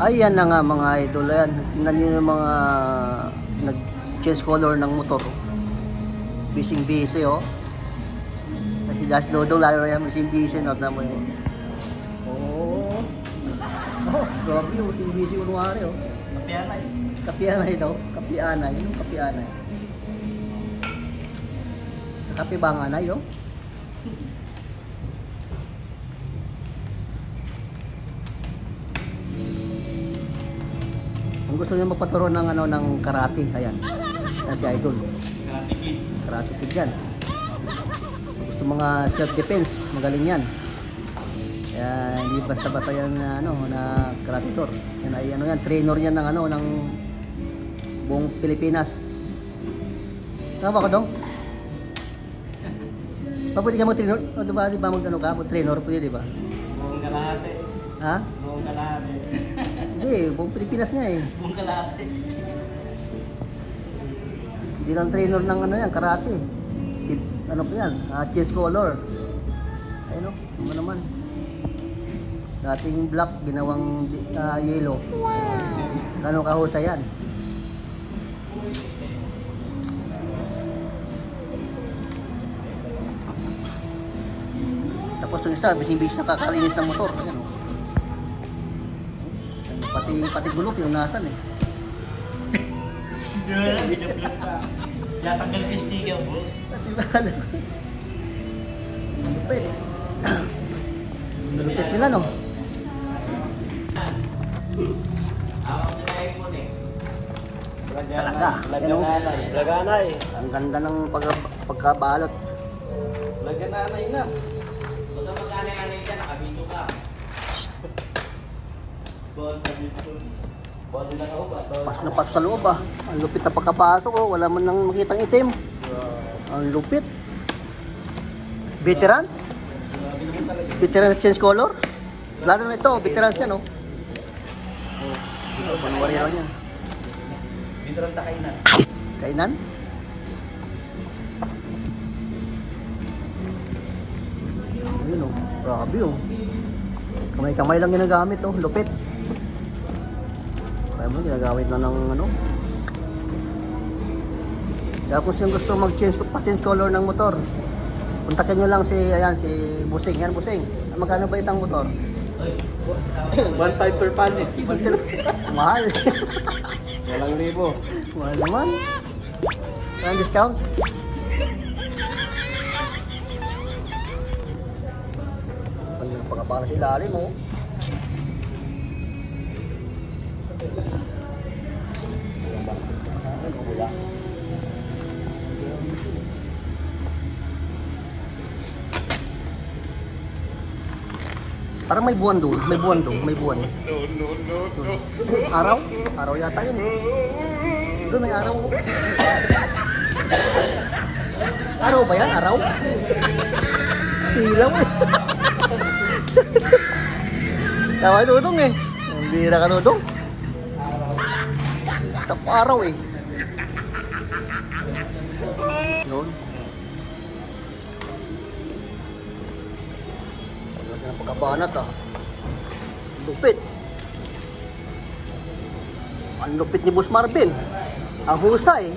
Ayan na nga mga idol. Ayan, tingnan nyo yung mga nag-change color ng motor. Bising-busy oh. Kasi Gas Dodong lalo na yung bising-busy. Not na mo yun. Oh, grabe yung bising-busy kunwari oh. Kapianay. Kapianay daw. Kapianay. Anong kapianay? Kapi ba ang anay oh? Kung gusto niyo magpaturo ng ano ng karate, ayan. Yan si Idol. Karate Kid. Karate Kid yan. Kung gusto mga self-defense, magaling yan. Kaya hindi basta-basta yan na ano na karator. Yan ay ano yan, trainer yan ng ano ng buong Pilipinas. Tama ba ko dong? Pwede ka mag-trainer? O diba mag-ano ka? Mag-trainer pwede diba? Buong kalahati. Ha? Buong kalahati. Hindi, buong Pilipinas nga eh. Buong kalahati. Hindi lang trainer ng ano yan, karate. Ano pa yan? Chess color. Ayun o, ano naman. Dating black, ginawang yellow. Wow! Gano'ng kahusay yan? Tapos yung isa, bising-bising nakakalinis ng motor. Ayan o. Pati gulok yung nasan eh. Binablog pa. Yatanggal yung sticker bro. Pati ba ano? Pwede. Lupit nila no? Talaga. Lagananay. Laganay. Ang ganda ng pagkabalot. Lagananay na. Huwag kang mag-anay-anay dyan, nakabito ka. Body na ako ba? Pasok na pasok sa loob ah. Ang lupit na pagkapasok oh. Wala man nang makitang itim. Ang lupit. Veterans? Veterans change color? Lalo na ito, veterans yan oh. Panwari lang yan. Bintron sa kainan. Kainan? Ayun oh. Grabe oh. Kamay-kamay lang ginagamit oh. Lupit. Kaya mo, ginagamit na ng ano. Kaya kung siyang gusto mag-change color ng motor, kontakin nyo lang si, ayan, si Busing. Yan, Busing. Magkano ba isang motor? 1.5 per pan eh. Mahal. Walang libo. Mahal naman. Walang discount. Pagkapara sa ilalim oh. Wala. Parang may buwan doon, may buwan doon, may buwan. No. Araw? Araw yata yun. Doon may araw. Araw ba yan? Araw? Silaw eh. Tama Dudong eh. Ang bira ka Dudong. Tapo araw eh. Yun. Ang pagkabanat ah. Lupit. Ang lupit ni Boss Marvin. Ang husay.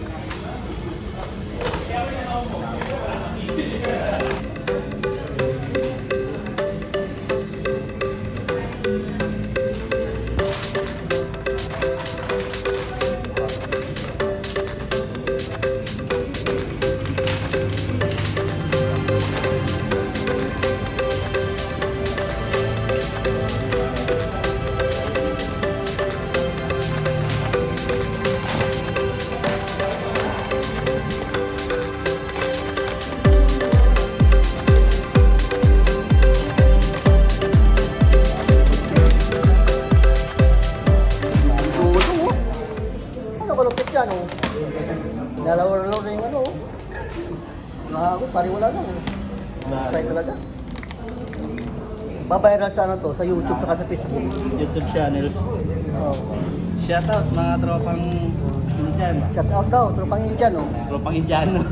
Yan oh. Dalawa-dalawa na yung ano oh. Gago, pari wala lang eh. Side talaga. Babayaran sa ano to, sa YouTube saka sa Facebook. YouTube channel. Oh. Shoutout mga tropang Indian. Shout out daw, tropang Indian oh. Tropang Indiano.